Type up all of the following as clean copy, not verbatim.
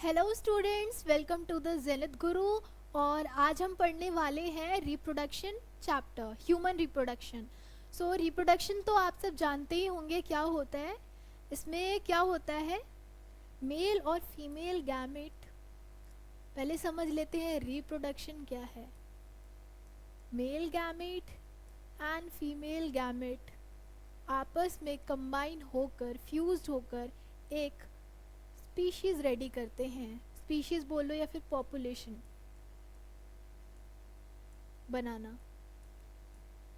Hello students, welcome to the Zenith Guru. और आज हम पढ़ने वाले हैं reproduction chapter, human reproduction. So reproduction तो आप सब जानते ही होंगे क्या होता है। इसमें क्या होता है, मेल और फीमेल गैमेट। पहले समझ लेते हैं रिप्रोडक्शन क्या है। Male gamete and female gamete आपस में कंबाइन होकर, फ्यूज्ड होकर एक स्पीशीज रेडी करते हैं। स्पीशीज बोलो या फिर पॉपुलेशन बनाना।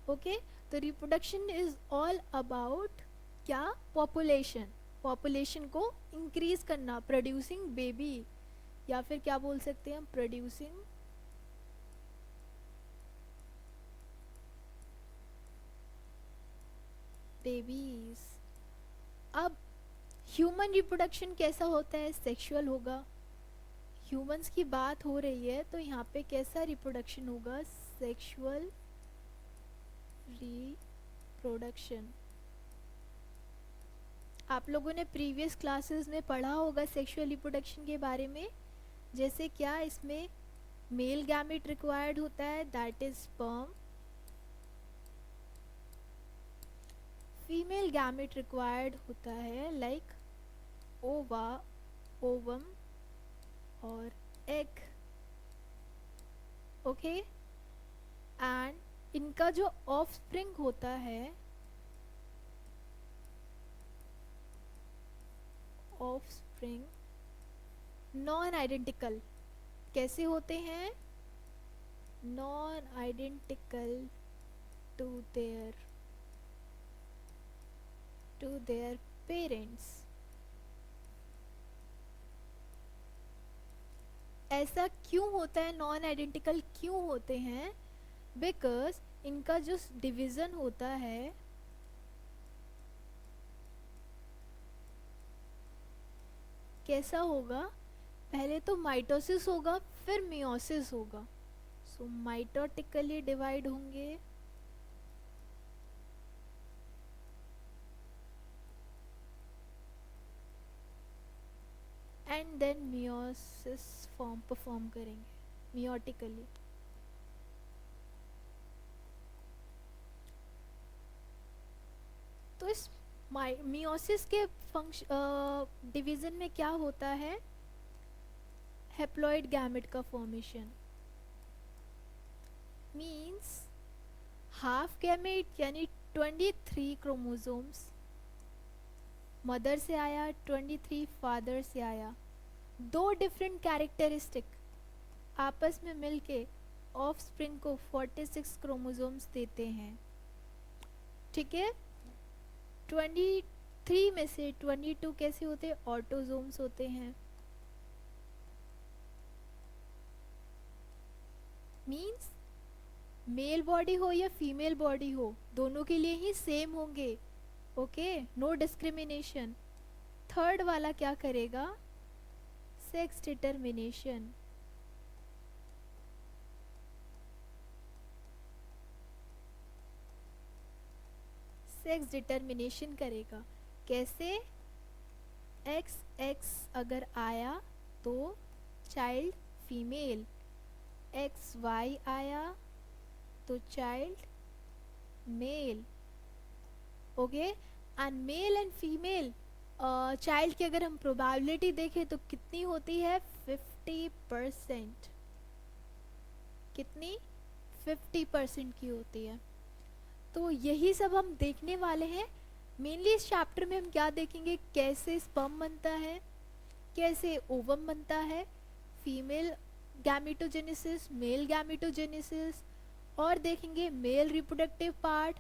ओके, तो रिप्रोडक्शन इज ऑल अबाउट क्या, पॉपुलेशन। पॉपुलेशन को इंक्रीज करना, प्रोड्यूसिंग बेबी, या फिर क्या बोल सकते हैं हम, प्रोड्यूसिंग बेबीज। अब ह्यूमन रिप्रोडक्शन कैसा होता है, सेक्सुअल होगा। ह्यूमंस की बात हो रही है तो यहाँ पे कैसा रिप्रोडक्शन होगा, सेक्सुअल रिप्रोडक्शन। आप लोगों ने प्रीवियस क्लासेस में पढ़ा होगा सेक्सुअल रिप्रोडक्शन के बारे में। जैसे क्या, इसमें मेल गैमेट रिक्वायर्ड होता है, that is sperm. Female gamete required होता है, लाइक ओवा, ओवम और एग। ओके, एंड इनका जो ऑफस्प्रिंग होता है, ऑफस्प्रिंग नॉन आइडेंटिकल कैसे होते हैं, non identical to their parents. ऐसा क्यों होता है, नॉन आइडेंटिकल क्यों होते हैं, बिकॉज इनका जो डिवीजन होता है कैसा होगा, पहले तो माइटोसिस होगा फिर मियोसिस होगा। सो माइटोटिकली डिवाइड होंगे, and then meiosis form perform करेंगे मियोटिकली। तो इस मियोसिस के फंक्शन डिवीजन में क्या होता है, हेप्लॉइड गैमेट का फॉर्मेशन। मींस हाफ गैमेट यानी 23 क्रोमोसोम्स मदर से आया, 23 फादर से आया। दो डिफरेंट कैरेक्टरिस्टिक आपस में मिलके ऑफस्प्रिंग को 46 क्रोमोसोम्स देते हैं। ठीक है, 23 में से 22 कैसे होते हैं, ऑटोजोम्स होते हैं। मींस मेल बॉडी हो या फीमेल बॉडी हो, दोनों के लिए ही सेम होंगे। Okay, no discrimination. थर्ड वाला क्या करेगा, सेक्स डिटर्मिनेशन। सेक्स डिटर्मिनेशन करेगा, कैसे, एक्स एक्स अगर आया तो चाइल्ड फीमेल, एक्स वाई आया तो child male. Okay, and male and female child की अगर हम प्रोबेबिलिटी देखें तो कितनी होती है, 50%। कितनी, 50% की होती है। तो यही सब हम देखने वाले हैं। मेनली इस चैप्टर में हम क्या देखेंगे, कैसे स्पर्म बनता है, कैसे ओवम बनता है, फीमेल गैमेटोजेनेसिस, मेल गैमेटोजेनेसिस, और देखेंगे मेल रिप्रोडक्टिव पार्ट।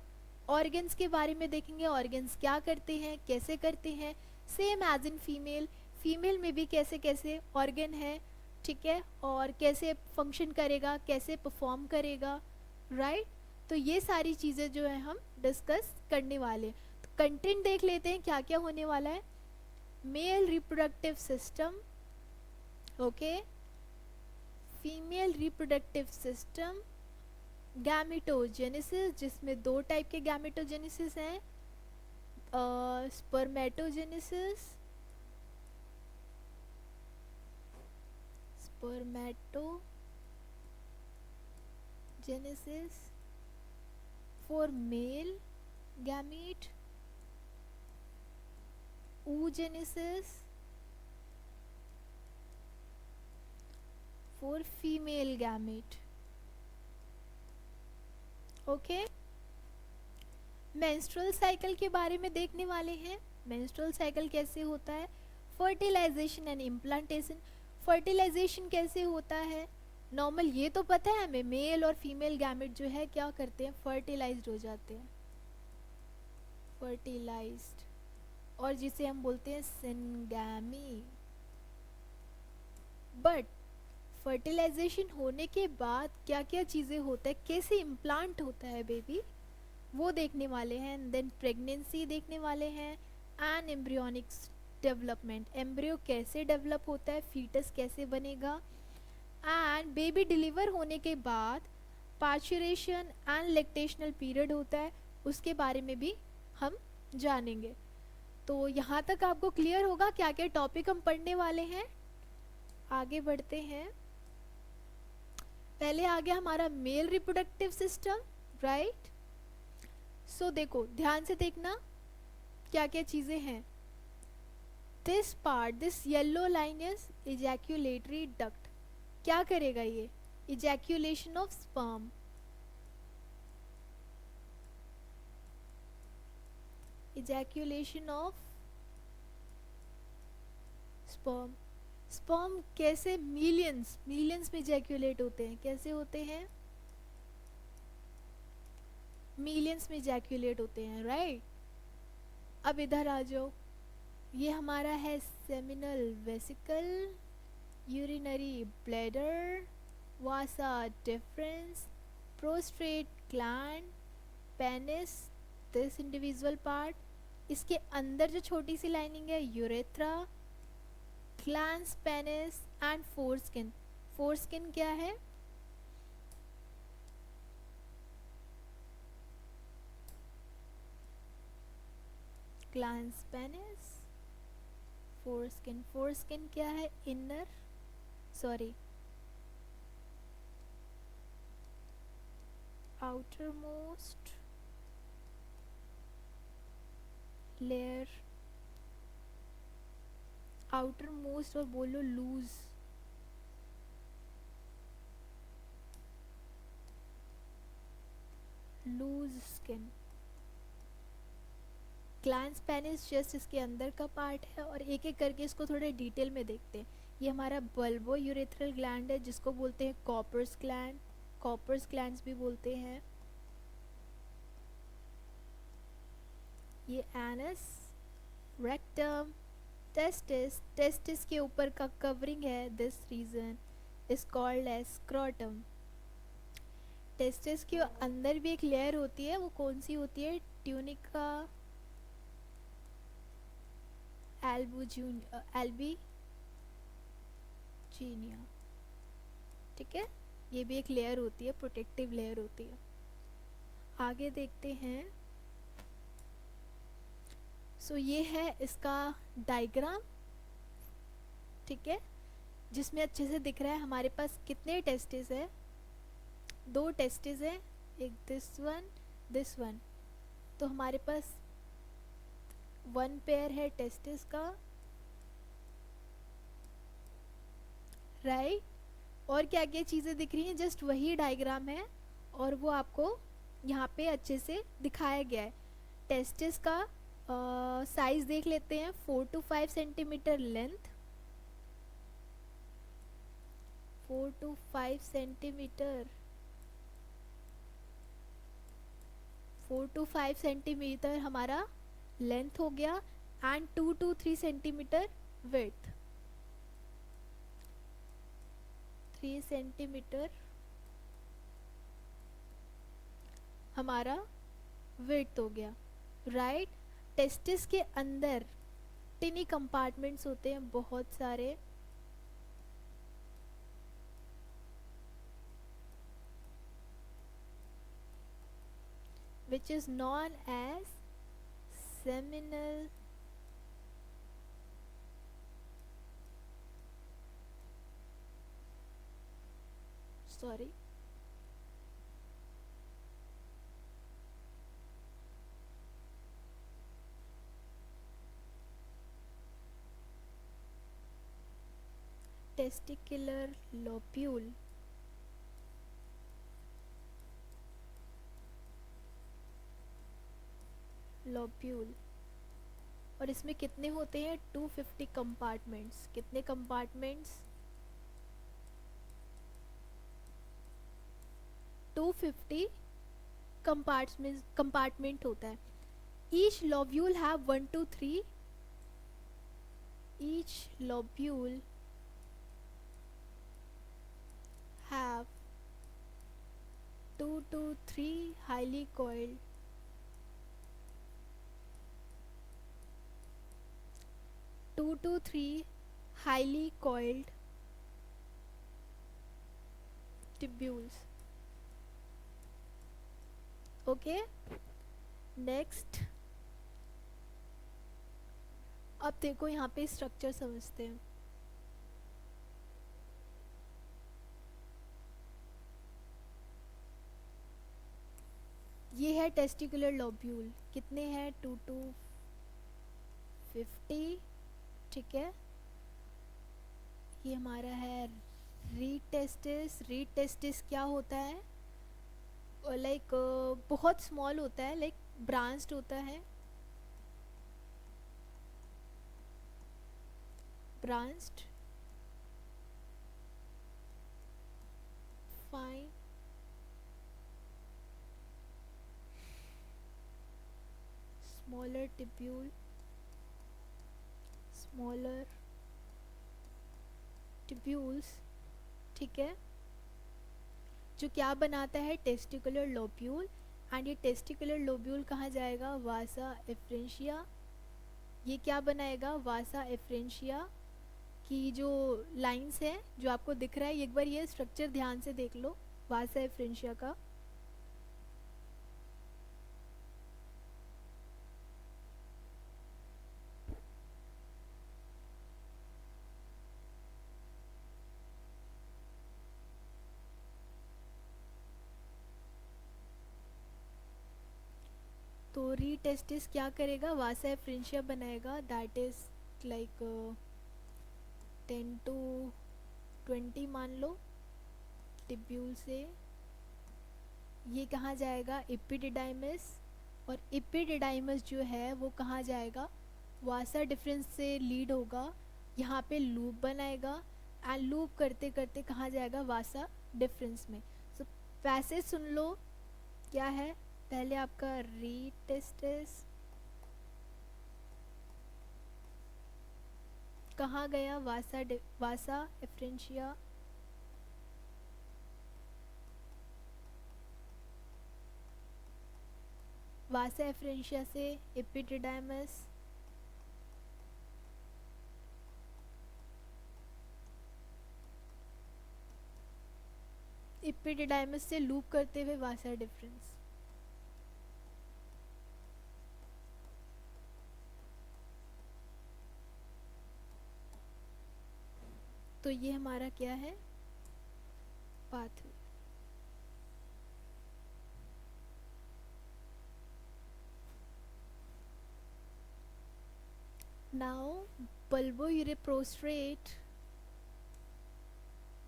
ऑर्गन्स के बारे में देखेंगे, ऑर्गन्स क्या करते हैं, कैसे करते हैं, same as in female. Female में भी कैसे कैसे ऑर्गन है, ठीक है, और कैसे फंक्शन करेगा, कैसे परफॉर्म करेगा, राइट। तो ये सारी चीज़ें जो है हम डिस्कस करने वाले हैं। तो कंटेंट देख लेते हैं क्या क्या होने वाला है। Male reproductive system, okay, female reproductive system, gametogenesis जिसमें दो टाइप के गैमेटोजेनेसिस हैं, spermatogenesis spermatogenesis for male gamete, oogenesis for female gamete. Okay, menstrual cycle के बारे में देखने वाले हैं। मेंस्ट्रुअल साइकिल कैसे होता है, फर्टिलाइजेशन एंड इम्प्लांटेशन। फर्टिलाइजेशन कैसे होता है, नॉर्मल ये तो पता है हमें, मेल और फीमेल गैमेट जो है क्या करते हैं, फर्टिलाइज्ड हो जाते हैं, फर्टिलाइज्ड, और जिसे हम बोलते हैं सिनगैमी। बट फर्टिलाइजेशन होने के बाद क्या क्या चीज़ें होता है, कैसे इम्प्लांट होता है बेबी, वो देखने वाले हैं। देन प्रेगनेंसी देखने वाले हैं एंड एम्ब्रियोनिक्स डेवलपमेंट, एम्ब्रियो कैसे डेवलप होता है, फीटस कैसे बनेगा, एंड बेबी डिलीवर होने के बाद पार्चुरेशन एंड लैक्टेशनल पीरियड होता है, उसके बारे में भी हम जानेंगे। तो यहाँ तक आपको क्लियर होगा क्या क्या टॉपिक हम पढ़ने वाले हैं। आगे बढ़ते हैं। पहले आ गया हमारा मेल रिप्रोडक्टिव सिस्टम, राइट। सो देखो ध्यान से देखना क्या क्या चीज़ें हैं। This part, this yellow line is ejaculatory duct. क्या करेगा ये, ejaculation of sperm, ejaculation of sperm. Sperm कैसे, मिलियंस मिलियंस में इजैक्यूलेट होते हैं, कैसे होते हैं, मिलियंस में इजैक्यूलेट होते हैं, राइट। अब इधर आ जाओ, ये हमारा है seminal vesicle, urinary bladder, vasa deferens, prostate gland, penis, this individual part, इसके अंदर जो छोटी सी लाइनिंग है urethra, glans penis and foreskin. Foreskin क्या है, ग्लैंस पेनिस, फोरस्किन। फोरस्किन क्या है, inner, sorry outer most layer, outer most और बोलो loose, loose skin. Glans penis just इसके अंदर का पार्ट है, और एक एक करके इसको थोड़े डिटेल में देखते हैं। ये हमारा बल्बो यूरेथ्रल ग्लैंड है, जिसको बोलते हैं कॉपर्स ग्लैंड, कॉपर्स ग्लैंड्स भी बोलते हैं। ये एनस, रेक्टम, टेस्टिस, टेस्टिस के ऊपर का कवरिंग है, this region is called as scrotum. Testis के अंदर भी एक लेयर होती है, वो कौन सी होती है, ट्यूनिका एल्बीजीनिया, ठीक है, ये भी एक लेयर होती है, प्रोटेक्टिव लेयर होती है। आगे देखते हैं। सो ये है इसका डायग्राम, ठीक है, जिसमें अच्छे से दिख रहा है हमारे पास कितने टेस्टिस है, 2 टेस्टिस है, एक दिस वन, तो हमारे पास 1 पेयर है टेस्टिस का, राइट। और क्या क्या चीज़ें दिख रही हैं, जस्ट वही डायग्राम है, और वो आपको यहाँ पे अच्छे से दिखाया गया है। टेस्टिस का साइज देख लेते हैं, 4 to 5 centimetre length, 4 to 5 centimetre, 4 to 5 centimetre हमारा लेंथ हो गया, and 2 to 3 centimetre width, 3 centimetre हमारा विड्थ हो गया, राइट। टेस्टिस के अंदर टिनी कंपार्टमेंट्स होते हैं बहुत सारे, which is known as seminal sorry. Testicular lobule, lobule, और इसमें कितने होते हैं? 250 कंपार्टमेंट्स। कितने कंपार्टमेंट्स? 250 कंपार्टमेंट होता है। Each lobule have 1 to 3, each lobule have 2 to 3 highly coiled, 2 to 3 highly coiled tubules. Okay, next. अब देखो यहाँ पे स्ट्रक्चर समझते हैं। ये है टेस्टिकुलर लोब्यूल। कितने हैं? 2 to 50, ठीक है। ये हमारा है रीड टेस्टिस। रीड टेस्टिस क्या होता है? लाइक बहुत स्मॉल होता है, लाइक ब्रांच्ड होता है, branched, fine, smaller tubule, smaller tubules, ठीक है, जो क्या बनाता है? Testicular lobule. एंड ये टेस्टिकुलर लोब्यूल कहाँ जाएगा? वासा एफ्रेंशिया। ये क्या बनाएगा? वासा एफ्रेंशिया की जो लाइंस है, जो आपको दिख रहा है, एक बार ये स्ट्रक्चर ध्यान से देख लो वासा एफ्रेंशिया का। तो रीटेस्टिस क्या करेगा? वासा एफ्रेंशिया बनाएगा, दैट इज लाइक 10 to 20 मान लो टिब्यूल से। ये कहाँ जाएगा? एपिडिडाइमस। और एपिडिडाइमस जो है वो कहाँ जाएगा? वासा डिफरेंस से लीड होगा, यहाँ पे लूप बनाएगा, एंड लूप करते करते कहाँ जाएगा? वासा डिफरेंस में। सो पैसेज सुन लो क्या है। पहले आपका रीटेस्टिस कहाँ गया? वासा एफ्रेंशिया, वासा एफ्रेंशिया से एपिडिडाइमस, एपिडिडाइमस से लूप करते हुए वासा डिफरेंस। तो ये हमारा क्या है? पाथवे। नाउ बल्बोयूरेथ्रोस्टेट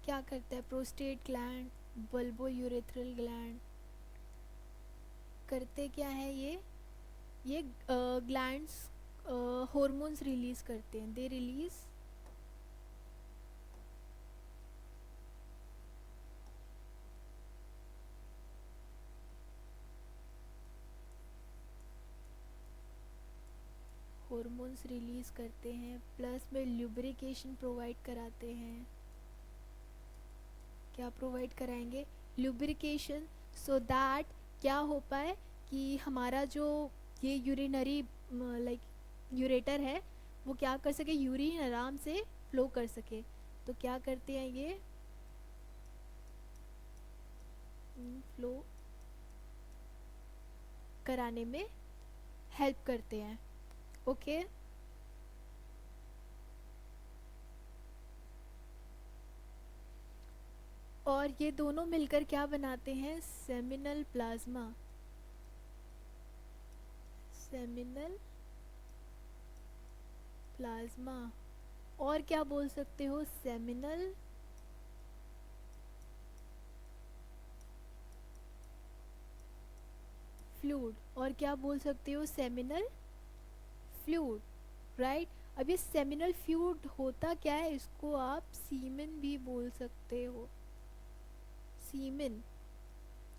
क्या करता है? प्रोस्टेट ग्लैंड, बल्बोयूरेथ्रल ग्लैंड करते क्या है? ये ग्लैंड्स हॉर्मोन्स रिलीज करते हैं। दे रिलीज हॉर्मोन्स रिलीज करते हैं, प्लस में ल्यूब्रिकेशन प्रोवाइड कराते हैं। क्या प्रोवाइड कराएंगे? ल्यूब्रिकेशन, सो दैट क्या हो पाए कि हमारा जो ये यूरिनरी लाइक यूरेटर है वो क्या कर सके? यूरिन आराम से फ्लो कर सके। तो क्या करते हैं ये? फ्लो कराने में हेल्प करते हैं। ओके, और ये दोनों मिलकर क्या बनाते हैं? Seminal plasma. Seminal plasma. और क्या बोल सकते हो? Seminal fluid. और क्या बोल सकते हो? Seminal fluid, right. अब ये सेमिनल फ्लूइड होता क्या है? इसको आप सीमेन भी बोल सकते हो, सीमेन।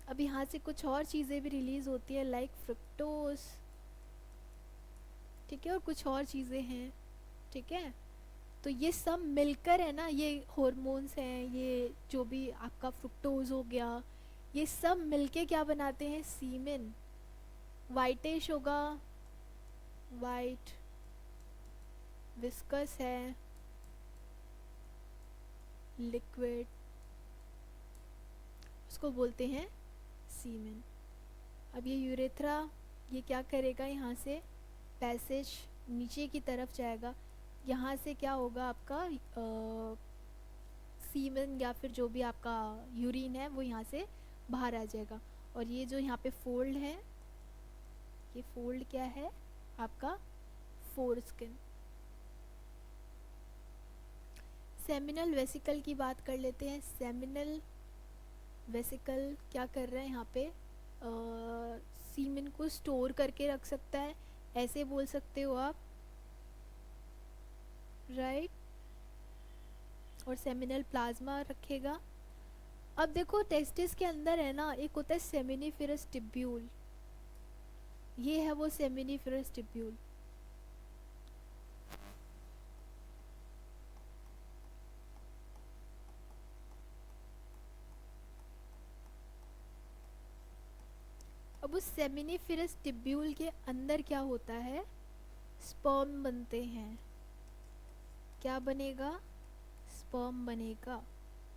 अब यहाँ से कुछ और चीज़ें भी रिलीज होती है, लाइक फ्रुक्टोज, ठीक है, और कुछ और चीज़ें हैं, ठीक है। तो ये सब मिलकर है ना, ये हॉर्मोन्स हैं, ये जो भी आपका फ्रुक्टोज हो गया, ये सब मिलके क्या बनाते हैं? सीमेन। वाइटिश होगा, वाइट, विस्कस है, लिक्विड, उसको बोलते हैं सीमेन। अब ये यूरेथ्रा, ये क्या करेगा? यहाँ से पैसेज नीचे की तरफ जाएगा, यहाँ से क्या होगा आपका सीमेन या फिर जो भी आपका यूरिन है वो यहाँ से बाहर आ जाएगा। और ये जो यहाँ पे फोल्ड है, ये फोल्ड क्या है? आपका फोरस्किन। सेमिनल वेसिकल की बात कर लेते हैं। सेमिनल वेसिकल क्या कर रहा है यहाँ पे? सीमेन को स्टोर करके रख सकता है, ऐसे बोल सकते हो आप, राइट। और सेमिनल प्लाज्मा रखेगा। अब देखो टेस्टिस के अंदर है ना, एक होता है सेमिनिफेरस टिब्यूल, ये है वो सेमिनिफेरस टिब्यूल। अब उस सेमिनिफेरस टिब्यूल के अंदर क्या होता है? स्पर्म बनते हैं। क्या बनेगा? स्पर्म बनेगा।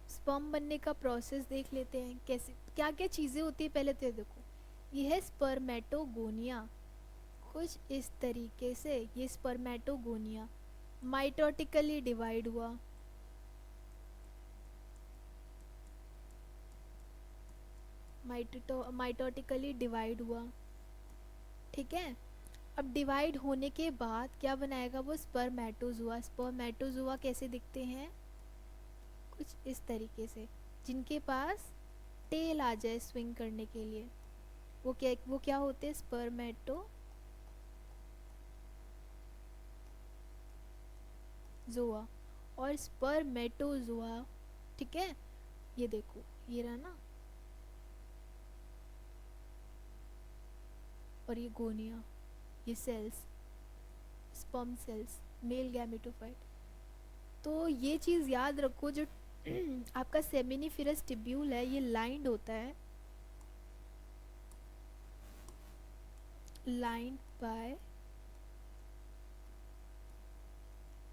स्पर्म बनने का प्रोसेस देख लेते हैं कैसे, क्या क्या चीज़ें होती है पहले तो ये देखो। ये है स्पर्मेटोगोनिया, कुछ इस तरीके से ये स्पर्मेटोगोनिया माइटोटिकली डिवाइड हुआ, माइटोटिकली डिवाइड हुआ, ठीक है। अब डिवाइड होने के बाद क्या बनाएगा? वो स्पर्मेटोजुआ। स्पर्मेटोजुआ कैसे दिखते हैं? कुछ इस तरीके से, जिनके पास टेल आ जाए स्विंग करने के लिए, वो क्या होते हैं? स्पर्मेटोजुआ और स्पर्मेटोजुआ, ठीक है। ये देखो, ये रहा ना, और ये गोनिया, ये cells, sperm cells, male gametophyte. तो ये चीज़ याद रखो, जो आपका सेमिनिफेरस टिब्यूल है ये लाइंड होता है, lined by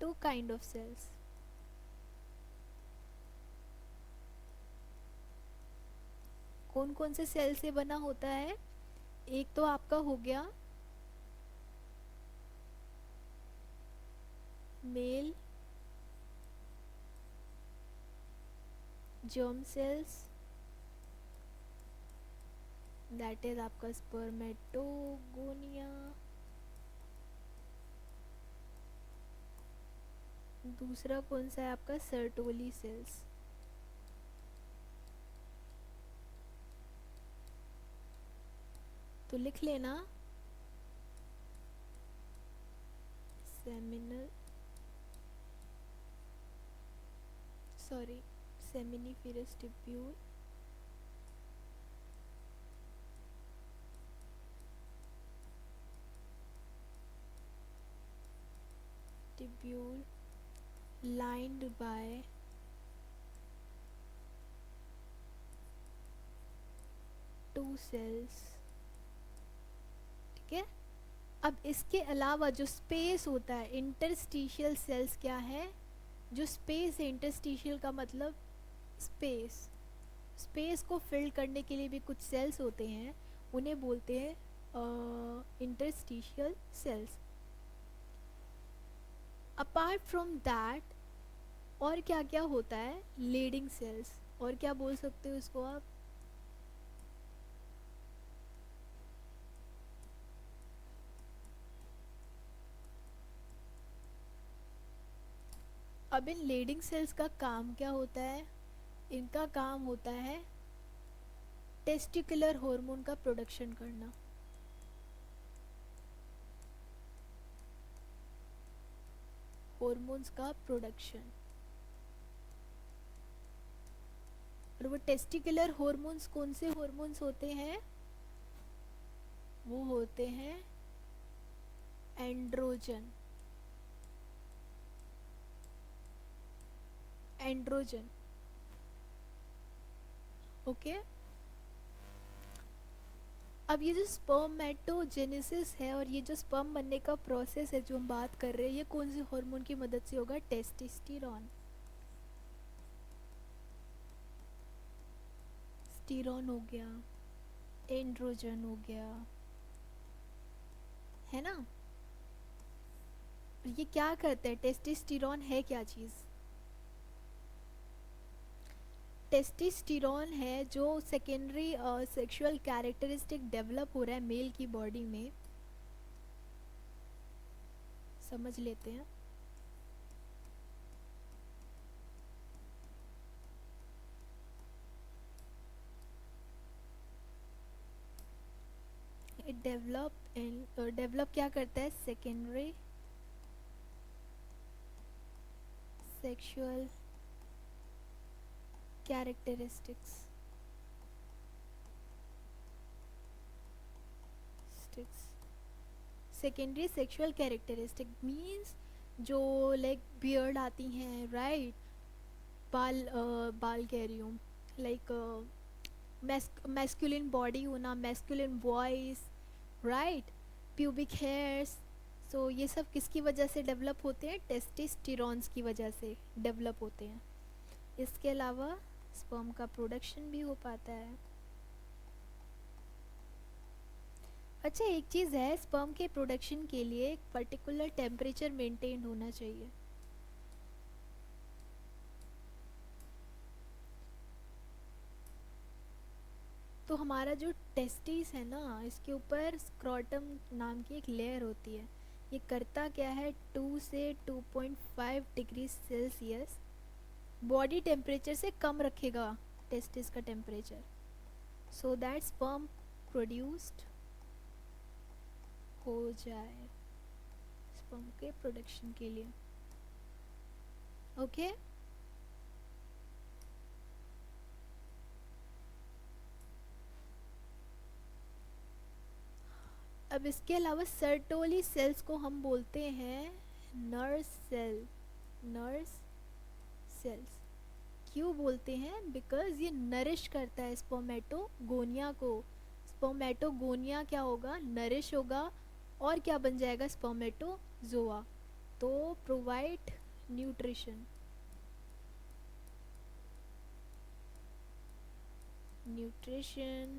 two kind of cells. कौन कौन से सेल से बना होता है? एक तो आपका हो गया male germ cells, that is आपका स्पर्मेटोगोनिया। दूसरा कौन सा है आपका? Sertoli cells. तो लिख लेना, seminal, sorry, seminiferous tubule, tubule lined by two cells, ठीक है। अब इसके अलावा जो स्पेस होता है, इंटरस्टिशियल सेल्स क्या है? जो स्पेस है, इंटरस्टिशियल का मतलब स्पेस, स्पेस को फिल करने के लिए भी कुछ सेल्स होते हैं, उन्हें बोलते हैं interstitial cells. Apart from that और क्या क्या होता है? लीडिंग सेल्स, और क्या बोल सकते हो इसको आप? अब इन लीडिंग सेल्स का काम क्या होता है? इनका काम होता है टेस्टिकुलर हार्मोन का प्रोडक्शन करना। हॉर्मोन्स का प्रोडक्शन। और वो टेस्टिकुलर हॉर्मोन्स कौन से हॉर्मोन्स होते हैं? वो होते हैं एंड्रोजन। एंड्रोजन। ओके। अब ये जो स्पर्मेटोजेनेसिस है और ये जो स्पर्म बनने का प्रोसेस है जो हम बात कर रहे हैं, ये कौन से हार्मोन की मदद से होगा? टेस्टोस्टेरोन। स्टेरॉन हो गया, एंड्रोजन हो गया, है ना? ये क्या करता है? टेस्टोस्टेरोन है क्या चीज़? टेस्टोस्टेरोन है जो सेकेंडरी सेक्सुअल कैरेक्टरिस्टिक डेवलप हो रहा है मेल की बॉडी में। समझ लेते हैं। डेवलप क्या करता है? Secondary sexual characteristics. Secondary sexual characteristic means जो लाइक बियर्ड आती हैं, राइट? बाल कह रही हूँ, लाइक मैस्कुलिन बॉडी होना, masculine voice, right? Pubic hairs. So ये सब किसकी वजह से डेवलप होते हैं? टेस्टोस्टेरोन्स की वजह से डेवलप होते हैं। इसके अलावा स्पर्म का प्रोडक्शन भी हो पाता है। अच्छा, एक चीज़ है, स्पर्म के प्रोडक्शन के लिए एक पर्टिकुलर टेम्परेचर मेंटेन होना चाहिए। तो हमारा जो टेस्टिस है ना, इसके ऊपर स्क्रॉटम नाम की एक लेयर होती है। ये करता क्या है? 2 से 2.5 डिग्री सेल्सियस बॉडी टेम्परेचर से कम रखेगा टेस्टिस का temperature, so that sperm produced हो जाए स्पर्म के प्रोडक्शन के लिए। ओके। अब इसके अलावा सर्टोली सेल्स को हम बोलते हैं नर्स सेल। नर्स सेल्स क्यों बोलते हैं? बिकॉज ये नरिश करता है स्पर्मेटोगोनिया को। स्पर्मेटोगोनिया क्या होगा? नरिश होगा। और क्या बन जाएगा? स्पर्मेटोजोआ। तो provide nutrition. Nutrition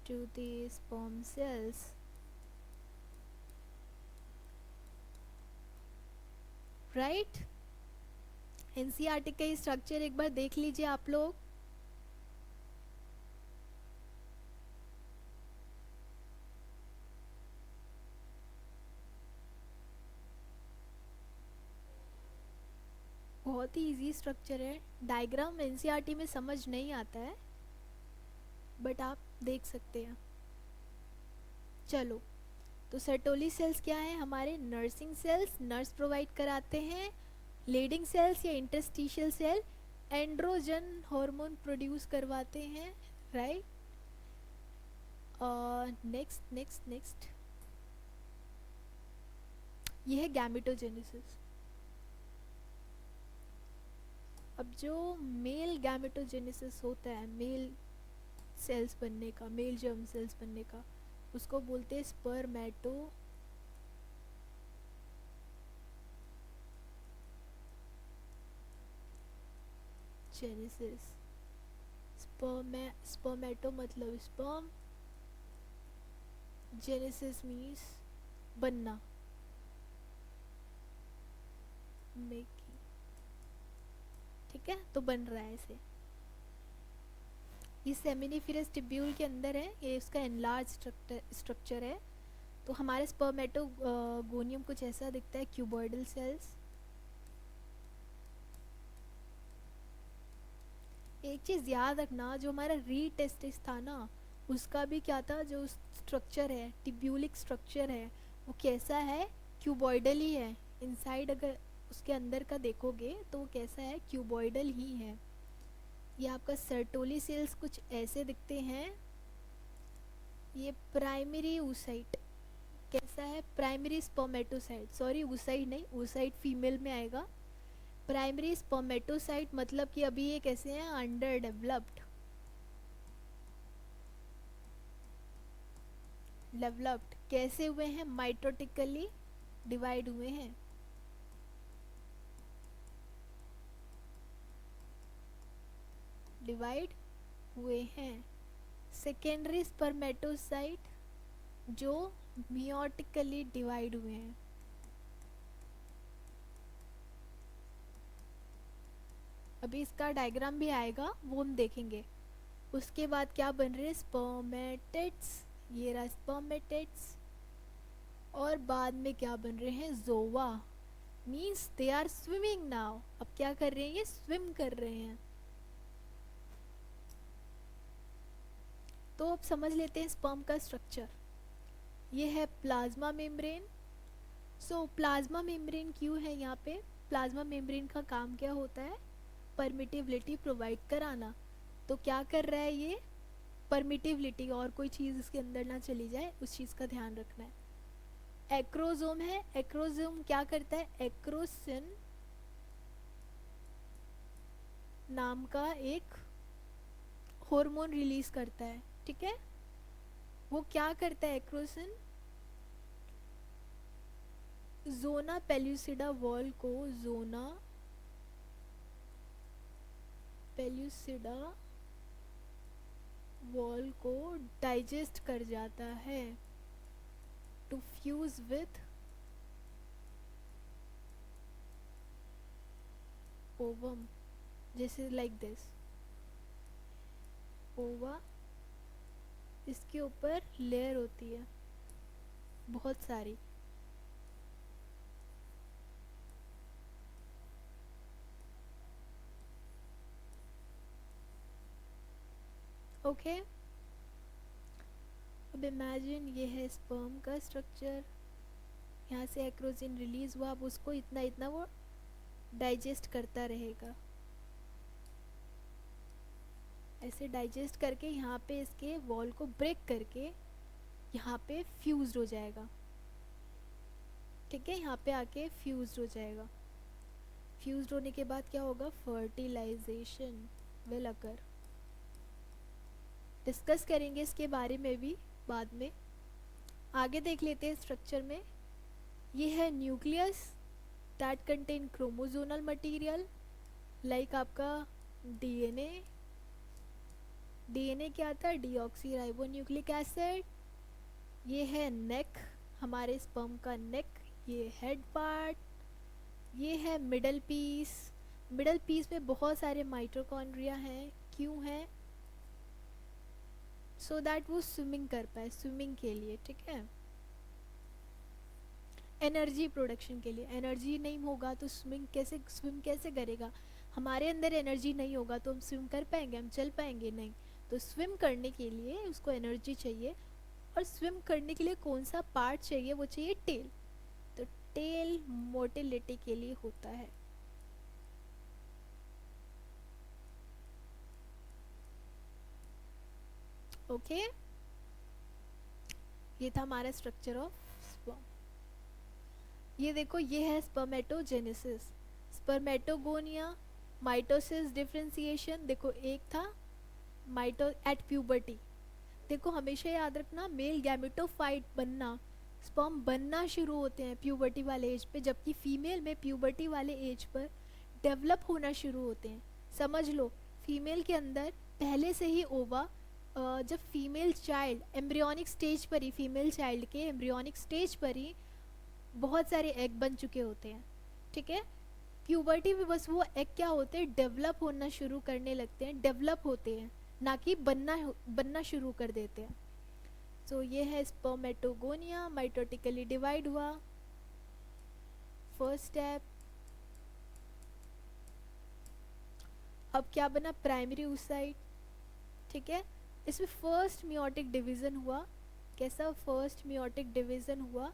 to the sperm cells, right? NCERT का स्ट्रक्चर एक बार देख लीजिए आप लोग। बहुत ही इजी स्ट्रक्चर है। डायग्राम एनसीईआरटी में समझ नहीं आता है, बट आप देख सकते हैं। चलो, तो सर्टोली सेल्स क्या है? हमारे नर्सिंग सेल्स, नर्स प्रोवाइड कराते हैं। लीडिंग सेल्स या interstitial cell androgen hormone produce करवाते हैं, राइट? नेक्स्ट नेक्स्ट नेक्स्ट, ये है गैमेटोजेनेसिस। अब जो मेल गैमेटोजेनेसिस होता है, मेल सेल्स बनने का, मेल जर्म सेल्स बनने का, उसको बोलते हैं स्पर्मेटोजेनेसिस। स्पर्मेटो मतलब स्पर्म, जेनेसिस मीन्स बनना, मेकिंग। ठीक ठीक है, तो बन रहा है ऐसे। ये सेमिनिफेरस टिब्यूल के अंदर है, ये इसका एनलार्ज स्ट्रक्चर है। तो हमारे स्पर्मेटोगोनियम कुछ ऐसा दिखता है, क्यूबॉइडल सेल्स। एक चीज़ याद रखना, जो हमारा रीटेस्टिस था ना, उसका भी क्या था, जो स्ट्रक्चर है, टिब्यूलिक स्ट्रक्चर है, वो कैसा है, क्यूबॉइडल ही है। इनसाइड अगर उसके अंदर का देखोगे तो वो कैसा है, क्यूबॉइडल ही है। ये आपका सर्टोली सेल्स कुछ ऐसे दिखते हैं। ये प्राइमरी oocyte कैसा है, प्राइमरी स्पर्मेटोसाइट, सॉरी oocyte नहीं, oocyte फीमेल में आएगा। प्राइमरी स्पर्मेटोसाइट मतलब कि अभी ये कैसे हैं, अंडर डेवलप्ड कैसे हुए हैं, माइटोटिकली डिवाइड हुए हैं। डिवाइड हुए हैं। सेकेंडरी स्पर्मेटोसाइट जो मियोटिकली डिवाइड हुए हैं। अभी इसका डायग्राम भी आएगा, वो हम देखेंगे। उसके बाद क्या बन रहे हैं, स्पर्मेटेड्स, ये रहा स्पर्मेटेड्स। और बाद में क्या बन रहे हैं, जोवा, means they are swimming now. अब क्या कर रहे हैं, ये स्विम कर रहे हैं। तो अब समझ लेते हैं स्पर्म का स्ट्रक्चर। ये है प्लाज्मा मेम्ब्रेन। सो प्लाज्मा मेम्ब्रेन क्यों है यहाँ पे, प्लाज्मा मेम्ब्रेन का काम क्या होता है, परमिटिविलिटी प्रोवाइड कराना। तो क्या कर रहा है ये, परमिटिविलिटी, और कोई चीज़ इसके अंदर ना चली जाए, उस चीज़ का ध्यान रखना है। एक्रोसोम है, एक्रोसोम क्या करता है, एक्रोसिन नाम का एक हार्मोन रिलीज करता है, ठीक है। वो क्या करता है एक्रोसिन, जोना पेल्यूसिडा वॉल को, जोना पेल्यूसिडा वॉल को डाइजेस्ट कर जाता है टू फ्यूज विथ ओवम, जैसे लाइक दिस ओवा, इसके ऊपर लेयर होती है बहुत सारी। ओके, अब इमेजिन ये है स्पर्म का स्ट्रक्चर, यहाँ से एक्रोसिन रिलीज हुआ, अब उसको इतना इतना वो डाइजेस्ट करता रहेगा, ऐसे डाइजेस्ट करके यहाँ पे इसके वॉल को ब्रेक करके यहाँ पे फ्यूज्ड हो जाएगा, ठीक है, यहाँ पे आके फ्यूज्ड हो जाएगा। फ्यूज्ड होने के बाद क्या होगा, फर्टिलाइजेशन विल अकर। डिस्कस करेंगे इसके बारे में भी बाद में। आगे देख लेते हैं स्ट्रक्चर में। ये है nucleus that contain chromosomal material like आपका डीएनए। डीएनए क्या था, डीऑक्सी राइबोन्यूक्लिक एसिड। ये है नेक, हमारे स्पर्म का नेक, ये हेड पार्ट। ये है मिडल पीस। मिडल पीस में बहुत सारे माइटोकॉन्ड्रिया हैं, क्यों हैं, सो दैट वो स्विमिंग कर पाए, स्विमिंग के लिए, ठीक है, एनर्जी प्रोडक्शन के लिए। एनर्जी नहीं होगा तो स्विम कैसे करेगा, हमारे अंदर एनर्जी नहीं होगा तो हम स्विम कर पाएंगे, हम चल पाएंगे नहीं। तो स्विम करने के लिए उसको एनर्जी चाहिए, और स्विम करने के लिए कौन सा पार्ट चाहिए, वो चाहिए टेल। तो टेल मोटिलिटी के लिए होता है। ओके, ये था हमारा स्ट्रक्चर ऑफ स्पर्म। ये देखो, ये है स्पर्मेटोजेनेसिस, स्पर्मेटोगोनिया, माइटोसिस, डिफरेंशिएशन। देखो एक था माइटो एट प्यूबर्टी। देखो हमेशा याद रखना, मेल गैमेटोफाइट बनना, स्पर्म बनना शुरू होते हैं प्यूबर्टी वाले एज पे, जबकि फीमेल में प्यूबर्टी वाले एज पर डेवलप होना शुरू होते हैं। समझ लो, फीमेल के अंदर पहले से ही ओवा, जब फीमेल चाइल्ड एम्ब्रियोनिक स्टेज पर ही, फीमेल चाइल्ड के एम्ब्रियोनिक स्टेज पर ही बहुत सारे एग बन चुके होते हैं, ठीक है। प्यूबर्टी में बस वो एग क्या होते हैं, डेवलप होना शुरू करने लगते हैं, डेवलप होते हैं, ना कि बनना शुरू कर देते हैं। सो ये है स्पर्मेटोगोनिया, माइटोटिकली डिवाइड हुआ, फर्स्ट स्टेप। अब क्या बना, प्राइमरी oocyte, ठीक है। इसमें फर्स्ट मियोटिक डिवीजन हुआ। कैसा फर्स्ट मियोटिक डिवीजन हुआ,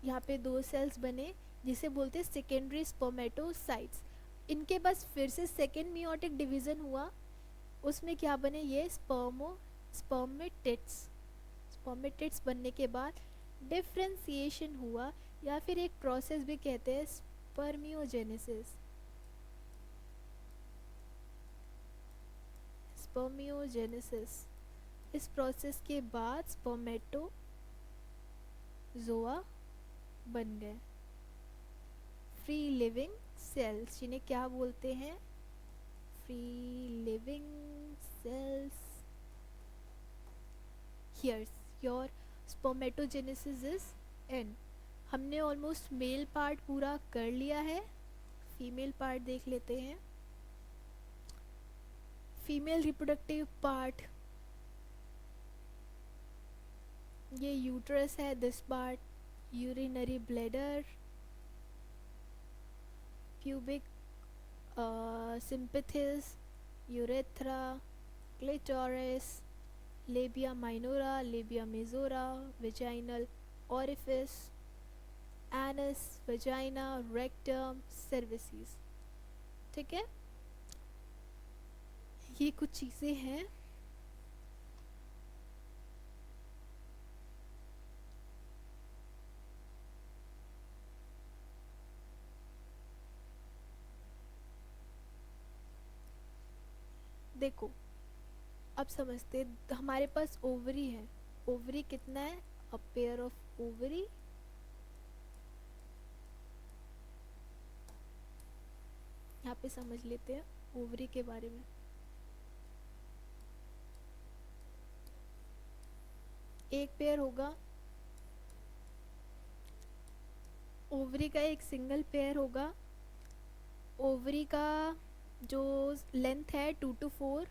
यहाँ पे 2 सेल्स बने जिसे बोलते हैं सेकेंडरी स्पर्मेटोसाइट्स। इनके पास फिर से सेकेंड मियोटिक डिवीजन हुआ, उसमें क्या बने, ये स्पर्मेटिड्स। स्पर्मेटिड्स बनने के बाद डिफ्रेंसिएशन हुआ, या फिर एक प्रोसेस भी कहते हैं स्पर्मियोजेनेसिस। स्पर्मियोजेनेसिस, इस प्रोसेस के बाद स्पर्मेटोजोआ बन गए, फ्री लिविंग सेल्स, जिन्हें क्या बोलते हैं, free living cells. Here's your spermatogenesis is end. हमने ऑलमोस्ट मेल पार्ट पूरा कर लिया है, फीमेल पार्ट देख लेते हैं। फीमेल रिप्रोडक्टिव पार्ट, ये यूट्रस है, this part, urinary bladder, pubic symphysis, urethra, clitoris, labia minora, labia majora, vaginal orifice, anus, vagina, rectum, cervices, ठीक है। ये कुछ चीज़ें हैं। देखो अब समझते, हमारे पास ओवरी है, ओवरी कितना है, अ पेयर ऑफ ओवरी, यहाँ पे समझ लेते हैं ओवरी के बारे में। एक पेयर होगा, ओवरी का एक सिंगल पेयर होगा। ओवरी का जो लेंथ है 2 to 4,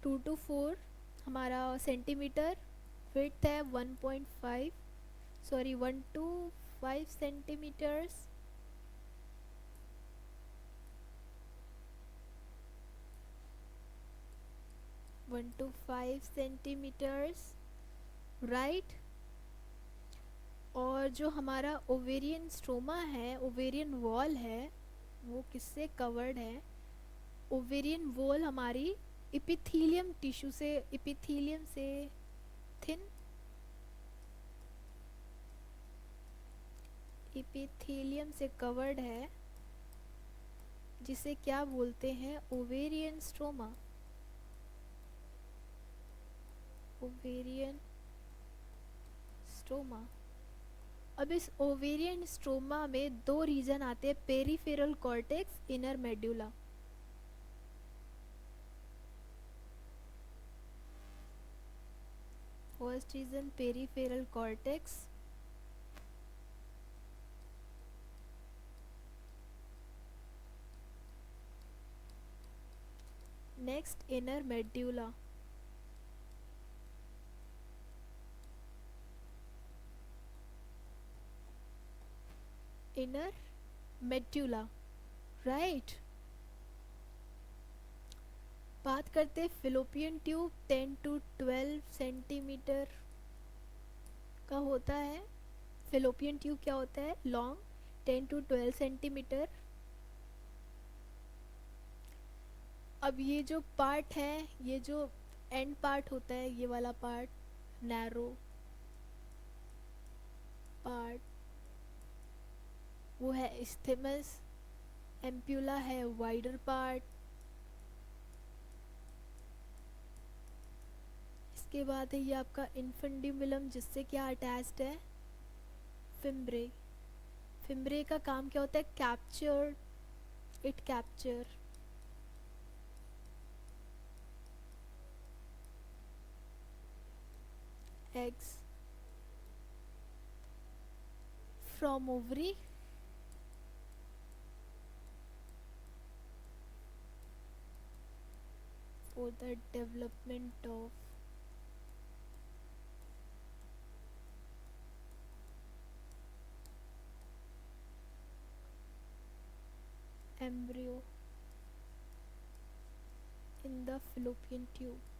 2 to 4 हमारा सेंटीमीटर, विड्थ है 1.5, sorry 1 to 5 centimetres, one two 5 centimetres, right. और जो हमारा ओवेरियन स्ट्रोमा है, ओवेरियन वॉल है, वो किससे कवर्ड है, ओवेरियन वॉल हमारी इपिथीलियम टिश्यू से, इपिथीलियम से थिन, इपिथीलियम से कवर्ड है, जिसे क्या बोलते हैं, ओवेरियन स्ट्रोमा, ओवेरियन स्ट्रोमा। अब इस ओवेरियन स्ट्रोमा में 2 रीजन आते हैं, peripheral cortex, inner medulla. First region peripheral cortex, next inner medulla. Inner medulla, right. बात करते हैं फिलोपियन ट्यूब, 10 to 12 सेंटीमीटर का होता है। फिलोपियन ट्यूब क्या होता है, लॉन्ग, 10 to 12 सेंटीमीटर। अब ये जो पार्ट है, ये जो एंड पार्ट होता है, ये वाला पार्ट, नैरो पार्ट, वो है इस्थेमस। एम्प्यूला है वाइडर पार्ट। इसके बाद है ये आपका इन्फेंडिबुलम, जिससे क्या अटैच्ड है, फिम्ब्रे। फिम्ब्रे का काम क्या होता है, capture, it capture eggs. from ovary for the development of embryo in the fallopian tube.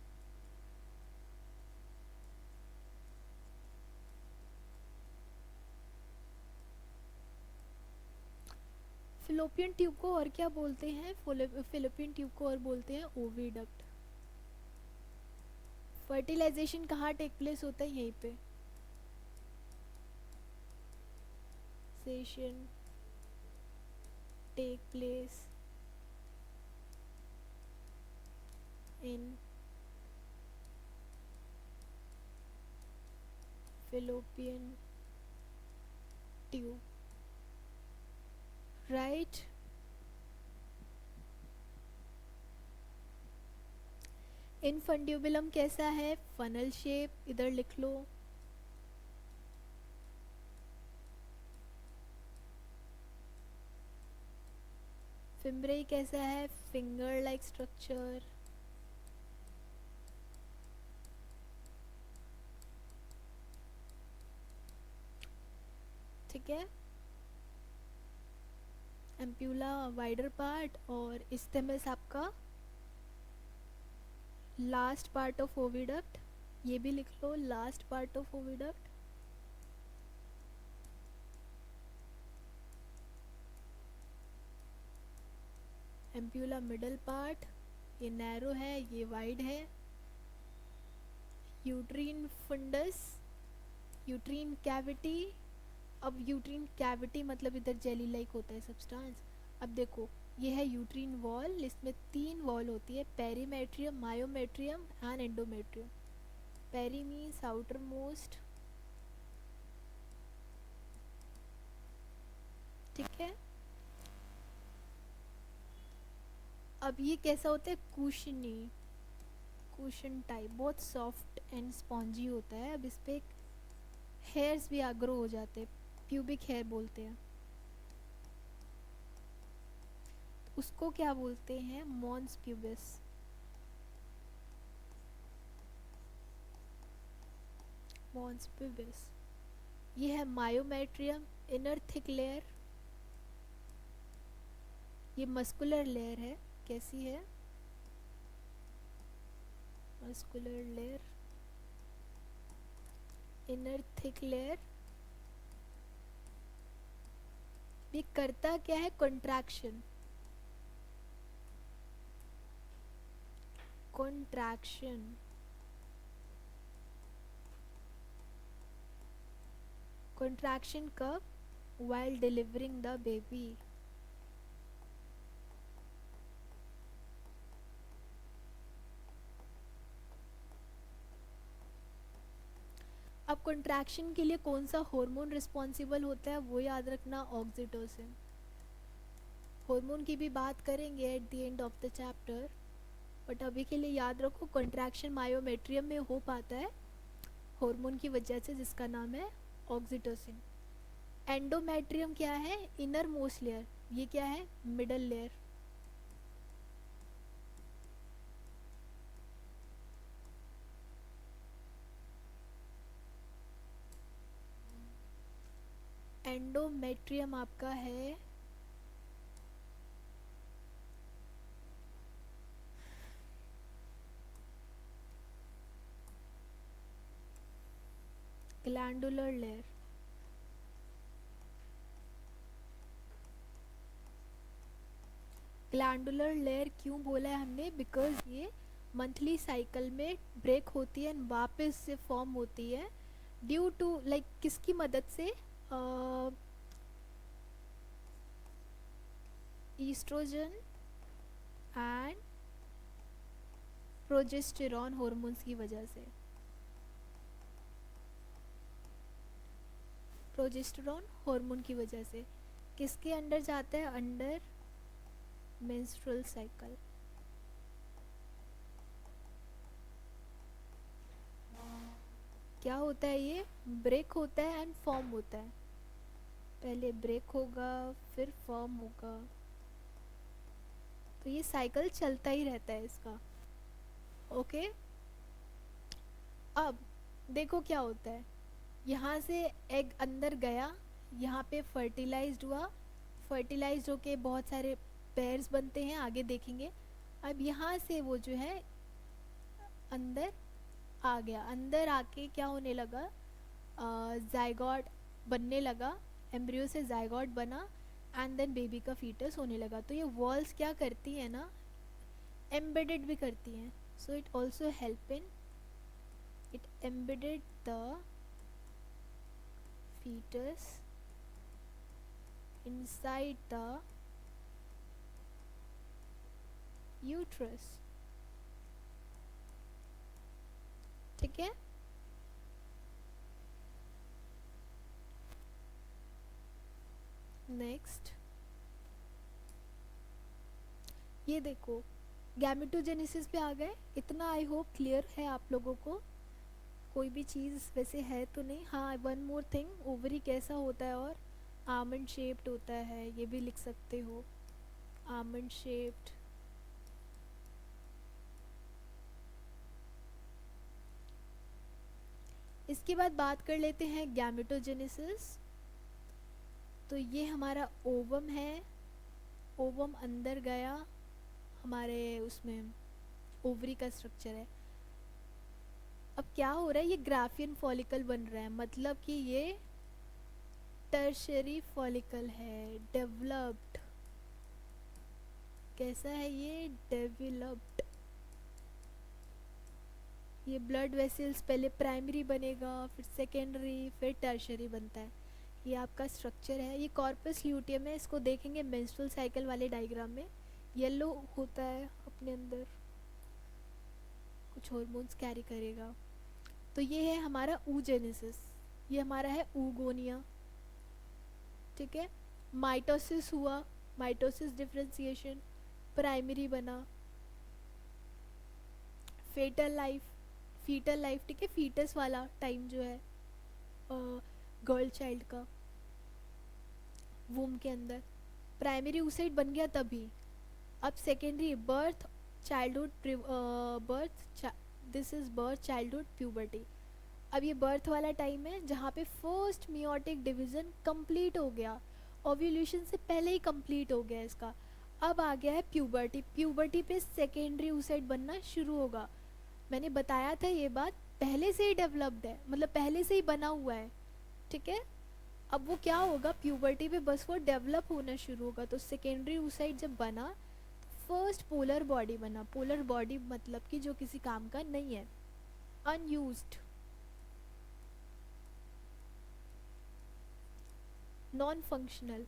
Fallopian tube को और क्या बोलते हैं? फिलोपियन ट्यूब को और बोलते हैं ओविडक्ट। फर्टिलाइजेशन कहाँ टेक प्लेस होता है? यहीं पे। Session take place in fallopian tube, right? Infundibulum कैसा है? फनल शेप, इधर लिख लो। फिम्ब्रे कैसा है? Finger like structure. ठीक है। एम्प्यूला वाइडर पार्ट और इस्टेमस आपका लास्ट पार्ट ऑफ ओविडक्ट। ये भी लिख लो, last part of oviduct. Ampulla middle part, ये नैरो है, ये वाइड है। Uterine fundus, uterine cavity. अब यूट्रीन कैविटी मतलब इधर जेली लाइक होता है सब्सटेंस। अब देखो, ये है यूट्रीन वॉल, इसमें 3 वॉल होती है, perimetrium, myometrium and endometrium. Peri means outer most, ठीक है। अब ये कैसा होता है? कुशनी, कुशन टाइप, बहुत सॉफ्ट एंड स्पॉन्जी होता है। अब इस पे हेयर्स भी ग्रो हो जाते हैं, प्यूबिक हेयर बोलते हैं उसको। क्या बोलते हैं? Mons pubis. Mons pubis. ये है मायोमेट्रियम, इनर थिक लेयर। ये मस्कुलर लेयर है, कैसी है? Muscular layer, inner thick layer. ये करता क्या है? Contraction, contraction. कंट्रैक्शन कब? while delivering the baby। अब कंट्रैक्शन के लिए कौन सा हार्मोन रिस्पॉन्सिबल होता है वो याद रखना, ऑक्सीटोसिन। हार्मोन की भी बात करेंगे at the end of the chapter, but अभी के लिए याद रखो कंट्रैक्शन मायोमेट्रियम में हो पाता है हार्मोन की वजह से, जिसका नाम है ऑक्सीटोसिन। एंडोमेट्रियम क्या है? Inner most layer. ये क्या है? Middle layer. एंडोमेट्रियम आपका है ग्लैंडुलर लेयर। ग्लैंडुलर लेयर क्यों बोला है हमने? बिकॉज ये मंथली साइकिल में ब्रेक होती है एंड वापस से फॉर्म होती है ड्यू टू लाइक किसकी मदद से? ईस्ट्रोजन एंड प्रोजेस्टेरॉन हार्मोन्स की वजह से। प्रोजेस्टेरॉन हार्मोन की वजह से किसके अंडर जाता है? Under menstrual cycle. क्या होता है? ये ब्रेक होता है एंड फॉर्म होता है। पहले ब्रेक होगा फिर फॉर्म होगा, तो ये साइकिल चलता ही रहता है इसका। ओके, अब देखो क्या होता है। यहाँ से एग अंदर गया, यहाँ पे फर्टिलाइज्ड हुआ, फर्टिलाइज्ड होके बहुत सारे पेयर्स बनते हैं, आगे देखेंगे। अब यहाँ से वो जो है अंदर आ गया, अंदर आके क्या होने लगा, जाइगोट बनने लगा, एम्ब्रियो से जाइगोट बना, एंड देन बेबी का फीटस होने लगा। तो ये वॉल्स क्या करती है ना, एम्बेडेड भी करती हैं। So it also help in, it embedded the fetus inside the uterus। ठीक है, नेक्स्ट ये देखो गैमेटोजेनेसिस पे आ गए। इतना आई होप क्लियर है आप लोगों को, कोई भी चीज़ वैसे है तो नहीं। हाँ, वन मोर थिंग, ओवरी कैसा होता है, और आमंड शेप्ड होता है, ये भी लिख सकते हो, आमंड शेप्ड। इसके बाद बात कर लेते हैं गैमेटोजेनेसिस। तो ये हमारा ओवम है, ओवम अंदर गया, हमारे उसमें ओवरी का स्ट्रक्चर है। अब क्या हो रहा है, ये ग्राफियन फॉलिकल बन रहा है, मतलब कि ये टर्शरी फॉलिकल है, डेवलप्ड। कैसा है ये, डेवलप्ड। ये ब्लड वेसल्स पहले प्राइमरी बनेगा, फिर सेकेंडरी, फिर टर्शरी बनता है। ये आपका स्ट्रक्चर है। ये कॉर्पस ल्यूटियम है, इसको देखेंगे मेंस्ट्रुअल साइकिल वाले डायग्राम में। येलो होता है, अपने अंदर कुछ हार्मोन्स कैरी करेगा। तो ये है हमारा oogenesis, ये हमारा है oogonia। ठीक है, माइटोसिस हुआ, माइटोसिस डिफरेंशिएशन, प्राइमरी बना, फेटल लाइफ, फीटल लाइफ, ठीक है, फीटस वाला टाइम जो है गर्ल चाइल्ड का वूम के अंदर, प्राइमरी ऊसाइड बन गया तभी। अब secondary birth, childhood, birth, this is birth, childhood, puberty. अब ये बर्थ वाला टाइम है जहाँ पे फर्स्ट मियोटिक डिवीजन कंप्लीट हो गया, ओव्यूलेशन से पहले ही कंप्लीट हो गया इसका। अब आ गया है प्यूबर्टी, प्यूबर्टी पे सेकेंडरी ऊसाइड बनना शुरू होगा। मैंने बताया था ये बात, पहले से ही डेवलप्ड है, मतलब पहले से ही बना हुआ है। ठीक है, अब वो क्या होगा, प्यूबर्टी पे बस वो डेवलप होना शुरू होगा। तो सेकेंडरी ऊसाइड जब बना, फर्स्ट पोलर बॉडी बना। पोलर बॉडी मतलब कि जो किसी काम का नहीं है, अनयूज्ड, नॉन फंक्शनल।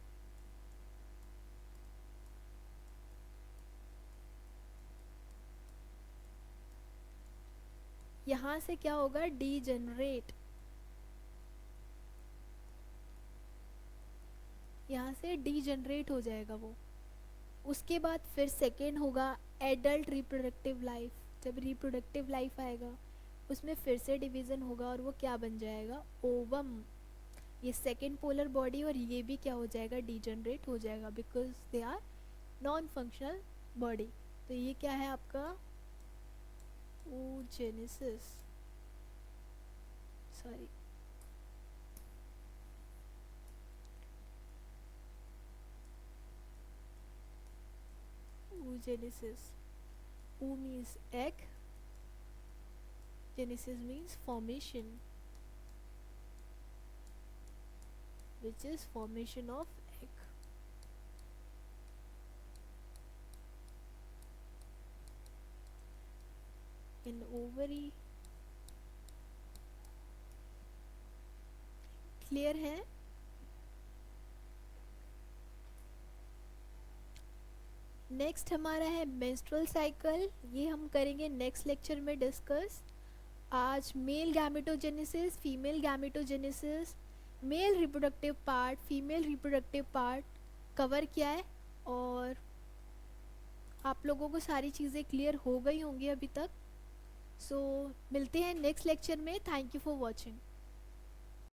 यहां से क्या होगा, डीजेनरेट, यहाँ से डीजेनरेट हो जाएगा वो। उसके बाद फिर सेकेंड होगा एडल्ट रिप्रोडक्टिव लाइफ। जब रिप्रोडक्टिव लाइफ आएगा उसमें फिर से डिवीज़न होगा और वो क्या बन जाएगा, ओवम। ये सेकेंड पोलर बॉडी, और ये भी क्या हो जाएगा, डीजेनरेट हो जाएगा, because they are non functional body. तो ये क्या है आपका, oogenesis, sorry, oogenesis। oo means egg, genesis means formation, which is formation of egg। in ovary। Clear है। नेक्स्ट हमारा है मेंस्ट्रुअल साइकिल, ये हम करेंगे नेक्स्ट लेक्चर में डिस्कस। आज male gametogenesis, female gametogenesis, male reproductive part, female reproductive part cover किया है, और आप लोगों को सारी चीज़ें क्लियर हो गई होंगी अभी तक। सो मिलते हैं नेक्स्ट लेक्चर में। Thank you for watching.